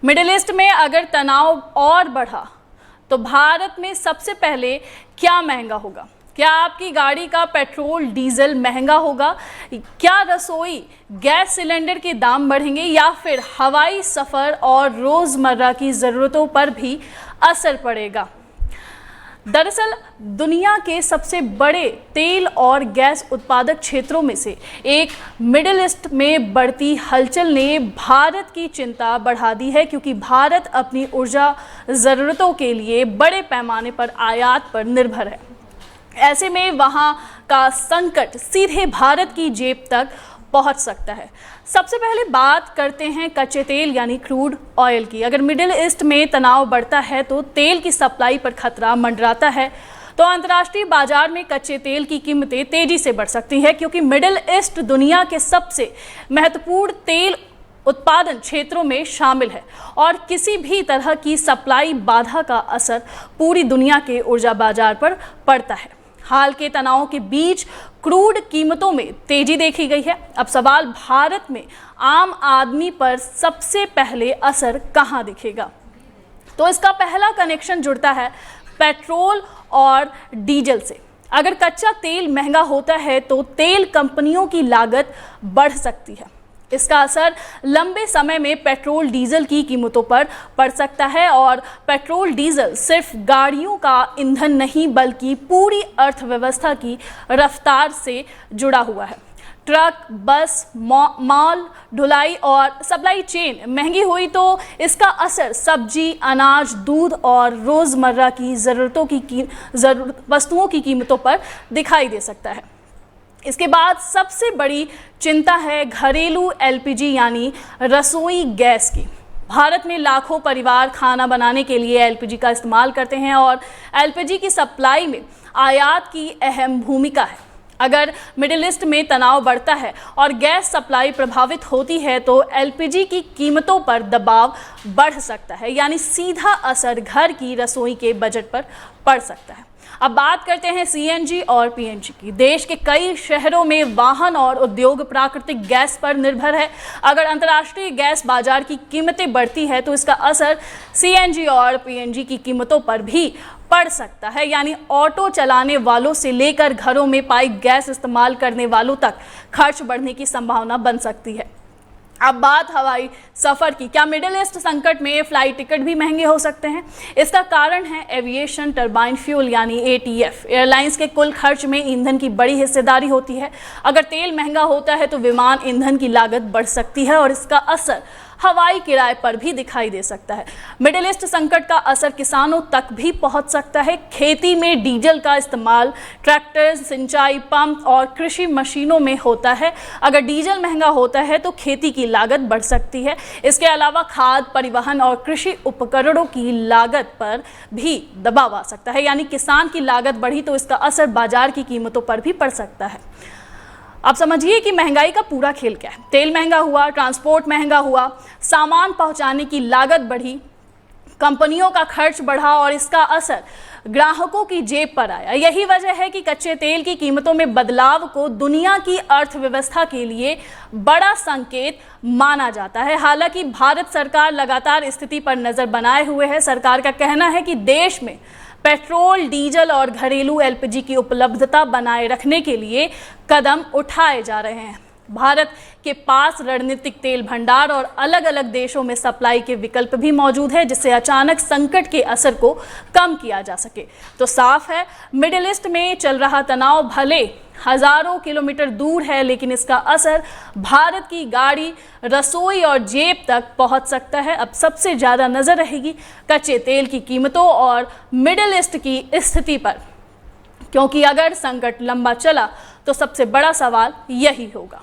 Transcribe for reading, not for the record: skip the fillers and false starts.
Middle east में अगर तनाव और बढ़ा तो भारत में सबसे पहले क्या महंगा होगा? क्या आपकी गाड़ी का पेट्रोल डीजल महंगा होगा? क्या रसोई गैस सिलेंडर के दाम बढ़ेंगे या फिर हवाई सफ़र और रोज़मर्रा की ज़रूरतों पर भी असर पड़ेगा? दरअसल दुनिया के सबसे बड़े तेल और गैस उत्पादक क्षेत्रों में से एक मिडिल ईस्ट में बढ़ती हलचल ने भारत की चिंता बढ़ा दी है, क्योंकि भारत अपनी ऊर्जा ज़रूरतों के लिए बड़े पैमाने पर आयात पर निर्भर है। ऐसे में वहाँ का संकट सीधे भारत की जेब तक पहुंच सकता है। सबसे पहले बात करते हैं कच्चे तेल यानी क्रूड ऑयल की। अगर मिडिल ईस्ट में तनाव बढ़ता है तो तेल की सप्लाई पर खतरा मंडराता है, तो अंतर्राष्ट्रीय बाजार में कच्चे तेल की कीमतें तेजी से बढ़ सकती हैं, क्योंकि मिडिल ईस्ट दुनिया के सबसे महत्वपूर्ण तेल उत्पादन क्षेत्रों में शामिल है और किसी भी तरह की सप्लाई बाधा का असर पूरी दुनिया के ऊर्जा बाजार पर पड़ता है। हाल के तनाव के बीच क्रूड कीमतों में तेजी देखी गई है। अब सवाल भारत में आम आदमी पर सबसे पहले असर कहां दिखेगा? तो इसका पहला कनेक्शन जुड़ता है पेट्रोल और डीजल से। अगर कच्चा तेल महंगा होता है तो तेल कंपनियों की लागत बढ़ सकती है। इसका असर लंबे समय में पेट्रोल डीजल की कीमतों पर पड़ सकता है और पेट्रोल डीजल सिर्फ गाड़ियों का ईंधन नहीं बल्कि पूरी अर्थव्यवस्था की रफ्तार से जुड़ा हुआ है। ट्रक, बस, माल ढुलाई और सप्लाई चेन महंगी हुई तो इसका असर सब्जी, अनाज, दूध और रोज़मर्रा की वस्तुओं की कीमतों पर दिखाई दे सकता है। इसके बाद सबसे बड़ी चिंता है घरेलू एलपीजी यानी रसोई गैस की। भारत में लाखों परिवार खाना बनाने के लिए एलपीजी का इस्तेमाल करते हैं और एलपीजी की सप्लाई में आयात की अहम भूमिका है। अगर मिडिल ईस्ट में तनाव बढ़ता है और गैस सप्लाई प्रभावित होती है तो एलपीजी की कीमतों पर दबाव बढ़ सकता है, यानी सीधा असर घर की रसोई के बजट पर पड़ सकता है। अब बात करते हैं सीएनजी और पीएनजी की। देश के कई शहरों में वाहन और उद्योग प्राकृतिक गैस पर निर्भर है। अगर अंतर्राष्ट्रीय गैस बाजार की कीमतें बढ़ती है तो इसका असर सीएनजी और पीएनजी की कीमतों पर भी पड़ सकता है, यानी ऑटो चलाने वालों से लेकर घरों में पाइप गैस इस्तेमाल करने वालों तक खर्च बढ़ने की संभावना बन सकती है। अब बात हवाई सफ़र की। क्या मिडिल ईस्ट संकट में फ्लाइट टिकट भी महंगे हो सकते हैं? इसका कारण है एविएशन टरबाइन फ्यूल यानी एटीएफ। एयरलाइंस के कुल खर्च में ईंधन की बड़ी हिस्सेदारी होती है। अगर तेल महंगा होता है तो विमान ईंधन की लागत बढ़ सकती है और इसका असर हवाई किराए पर भी दिखाई दे सकता है। मिडिल ईस्ट संकट का असर किसानों तक भी पहुंच सकता है। खेती में डीजल का इस्तेमाल ट्रैक्टर, सिंचाई पंप और कृषि मशीनों में होता है। अगर डीजल महंगा होता है तो खेती की लागत बढ़ सकती है। इसके अलावा खाद, परिवहन और कृषि उपकरणों की लागत पर भी दबाव आ सकता है, यानी किसान की लागत बढ़ी तो इसका असर बाजार की कीमतों पर भी पड़ सकता है। अब समझिए कि महंगाई का पूरा खेल क्या है। तेल महंगा हुआ, ट्रांसपोर्ट महंगा हुआ, सामान पहुंचाने की लागत बढ़ी, कंपनियों का खर्च बढ़ा और इसका असर ग्राहकों की जेब पर आया। यही वजह है कि कच्चे तेल की कीमतों में बदलाव को दुनिया की अर्थव्यवस्था के लिए बड़ा संकेत माना जाता है। हालांकि भारत सरकार लगातार स्थिति पर नज़र बनाए हुए है। सरकार का कहना है कि देश में पेट्रोल, डीजल और घरेलू एलपीजी की उपलब्धता बनाए रखने के लिए कदम उठाए जा रहे हैं। भारत के पास रणनीतिक तेल भंडार और अलग अलग देशों में सप्लाई के विकल्प भी मौजूद है, जिससे अचानक संकट के असर को कम किया जा सके। तो साफ है, मिडिल ईस्ट में चल रहा तनाव भले हजारों किलोमीटर दूर है, लेकिन इसका असर भारत की गाड़ी, रसोई और जेब तक पहुंच सकता है। अब सबसे ज़्यादा नज़र रहेगी कच्चे तेल की कीमतों और मिडिल ईस्ट की स्थिति पर, क्योंकि अगर संकट लंबा चला तो सबसे बड़ा सवाल यही होगा।